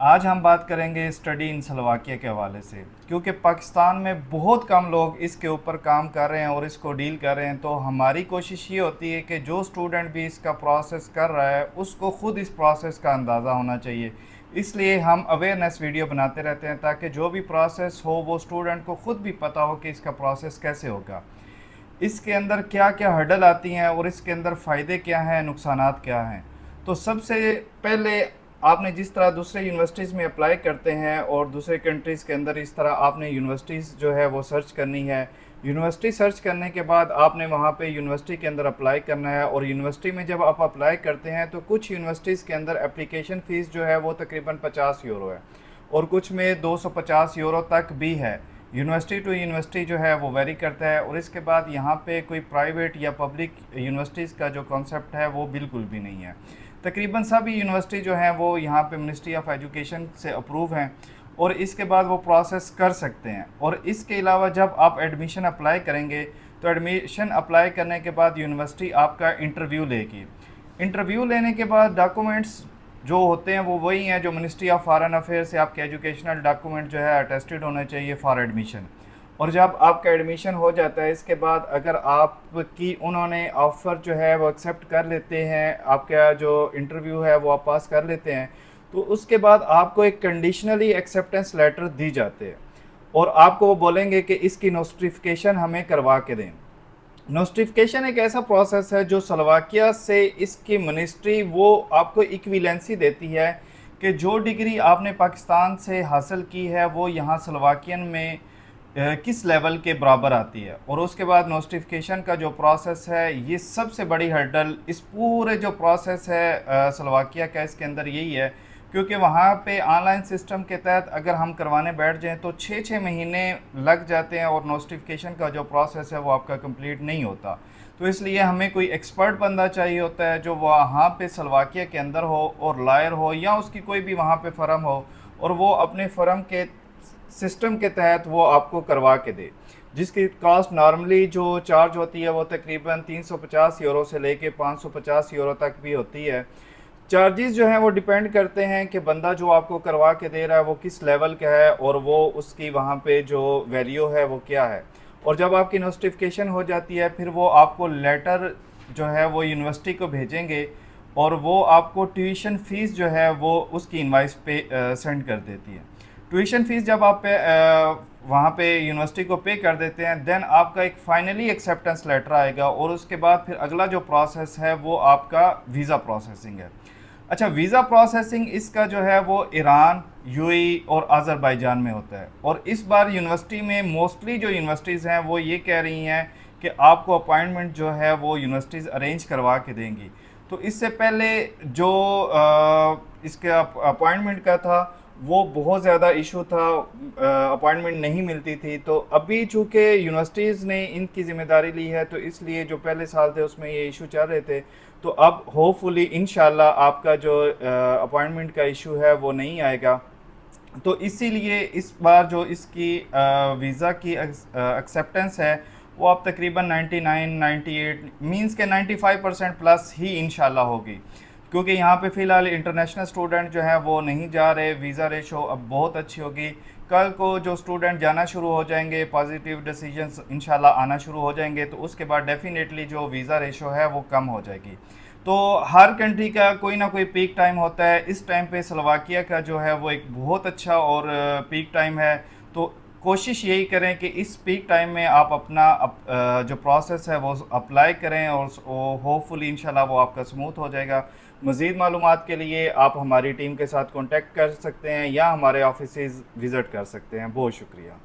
आज हम बात करेंगे स्टडी इन स्लोवाकिया के हवाले से, क्योंकि पाकिस्तान में बहुत कम लोग इसके ऊपर काम कर रहे हैं और इसको डील कर रहे हैं। तो हमारी कोशिश ये होती है कि जो स्टूडेंट भी इसका प्रोसेस कर रहा है उसको ख़ुद इस प्रोसेस का अंदाज़ा होना चाहिए। इसलिए हम अवेयरनेस वीडियो बनाते रहते हैं ताकि जो भी प्रोसेस हो वो स्टूडेंट को ख़ुद भी पता हो कि इसका प्रोसेस कैसे होगा, इसके अंदर क्या क्या हर्डल आती हैं और इसके अंदर फ़ायदे क्या हैं, नुकसानात क्या हैं। तो सबसे पहले आपने जिस तरह दूसरे यूनिवर्सिटीज़ में अप्लाई करते हैं और दूसरे कंट्रीज़ के अंदर इस तरह आपने यूनिवर्सिटीज़ जो है वो सर्च करनी है। यूनिवर्सिटी सर्च करने के बाद आपने वहाँ पे यूनिवर्सिटी के अंदर अप्लाई करना है, और यूनिवर्सिटी में जब आप अप्लाई करते हैं तो कुछ यूनिवर्सिटीज़ के अंदर एप्लीकेशन फ़ीस जो है वो तकरीबन 50 यूरो है और कुछ में 250 यूरो तक भी है। यूनिवर्सिटी टू यूनिवर्सिटी जो है वो वेरी करता है। और इसके बाद यहाँ पे कोई प्राइवेट या पब्लिक यूनिवर्सिटीज़ का जो कॉन्सेप्ट है वो बिल्कुल भी नहीं है। तकरीबन सभी यूनिवर्सिटी जो हैं वो यहाँ पे मिनिस्ट्री ऑफ एजुकेशन से अप्रूव हैं और इसके बाद वो प्रोसेस कर सकते हैं। और इसके अलावा जब आप एडमिशन अप्लाई करेंगे तो एडमिशन अप्लाई करने के बाद यूनिवर्सिटी आपका इंटरव्यू लेगी। इंटरव्यू लेने के बाद डॉक्यूमेंट्स जो होते हैं वो वही हैं जो मिनिस्ट्री ऑफ फॉरेन अफेयर से आपके एजुकेशनल डॉक्यूमेंट जो है अटेस्टेड होना चाहिए फॉर एडमिशन। और जब आपका एडमिशन हो जाता है इसके बाद अगर आपकी उन्होंने ऑफ़र जो है वो एक्सेप्ट कर लेते हैं, आपका जो इंटरव्यू है वो आप पास कर लेते हैं, तो उसके बाद आपको एक कंडीशनली एक्सेप्टेंस लेटर दी जाते हैं और आपको वो बोलेंगे कि इसकी नोटिफिकेशन हमें करवा के दें। नोटिफिकेशन एक ऐसा प्रोसेस है जो स्लोवाकिया से इसकी मिनिस्ट्री वो आपको इक्विवेलेंसी देती है कि जो डिग्री आपने पाकिस्तान से हासिल की है वो यहाँ स्लोवाकियन में किस लेवल के बराबर आती है। और उसके बाद नोटिफिकेशन का जो प्रोसेस है, ये सबसे बड़ी हर्डल इस पूरे जो प्रोसेस है स्लोवाकिया का, इसके अंदर यही है क्योंकि वहाँ पे ऑनलाइन सिस्टम के तहत अगर हम करवाने बैठ जाएं तो 6-6 महीने लग जाते हैं और नोटिफिकेशन का जो प्रोसेस है वो आपका कंप्लीट नहीं होता। तो इसलिए हमें कोई एक्सपर्ट बंदा चाहिए होता है जो वहाँ पे स्लोवाकिया के अंदर हो और लायर हो या उसकी कोई भी वहाँ पे फर्म हो और वो अपने फर्म के सिस्टम के तहत वो आपको करवा के दे, जिसकी कॉस्ट नॉर्मली जो चार्ज होती है वो तकरीबन 350 यूरो से लेके 550 यूरो तक भी होती है। चार्जेस जो हैं वो डिपेंड करते हैं कि बंदा जो आपको करवा के दे रहा है वो किस लेवल का है और वो उसकी वहाँ पे जो वैल्यू है वो क्या है। और जब आपकी नोटिफिकेशन हो जाती है फिर वो आपको लेटर जो है वो यूनिवर्सिटी को भेजेंगे और वो आपको ट्यूशन फ़ीस जो है वो उसकी इनवाइस पे सेंड कर देती है। ट्यूशन फ़ीस जब आप वहाँ पे यूनिवर्सिटी को पे कर देते हैं देन आपका एक फ़ाइनली एक्सेप्टेंस लेटर आएगा और उसके बाद फिर अगला जो प्रोसेस है वो आपका वीज़ा प्रोसेसिंग है। अच्छा, वीज़ा प्रोसेसिंग इसका जो है वो ईरान, यूएई और अज़रबैजान में होता है। और इस बार यूनिवर्सिटी में मोस्टली जो यूनिवर्सिटीज़ हैं वो ये कह रही हैं कि आपको अपॉइंटमेंट जो है वो यूनिवर्सिटीज़ अरेंज करवा के देंगी। तो इससे पहले जो इसके अपॉइंटमेंट का था वो बहुत ज़्यादा इशू था, अपॉइंटमेंट नहीं मिलती थी। तो अभी चूँकि यूनिवर्सिटीज़ ने इनकी ज़िम्मेदारी ली है तो इसलिए जो पहले साल थे उसमें ये इशू चल रहे थे, तो अब होपफुली इंशाल्लाह आपका जो अपॉइंटमेंट का इशू है वो नहीं आएगा। तो इसीलिए इस बार जो इसकी वीज़ा की एक्सेप्टेंस है वो आप तकरीबन 99, 98 मींस के 95% प्लस ही इंशाल्लाह होगी, क्योंकि यहाँ पे फ़िलहाल इंटरनेशनल स्टूडेंट जो है वो नहीं जा रहे। वीज़ा रेशो अब बहुत अच्छी होगी। कल को जो स्टूडेंट जाना शुरू हो जाएंगे, पॉजिटिव डिसीजंस इंशाल्लाह आना शुरू हो जाएंगे, तो उसके बाद डेफ़िनेटली जो वीज़ा रेशो है वो कम हो जाएगी। तो हर कंट्री का कोई ना कोई पीक टाइम होता है। इस टाइम पे स्लोवाकिया का जो है वो एक बहुत अच्छा और पीक टाइम है। तो कोशिश यही करें कि इस पीक टाइम में आप अपना जो प्रोसेस है वो अप्लाई करें और होपफुली इंशाल्लाह वो आपका स्मूथ हो जाएगा। मज़ीद मालूमात के लिए आप हमारी टीम के साथ कॉन्टेक्ट कर सकते हैं या हमारे ऑफिसेज़ विज़िट कर सकते हैं। बहुत शुक्रिया।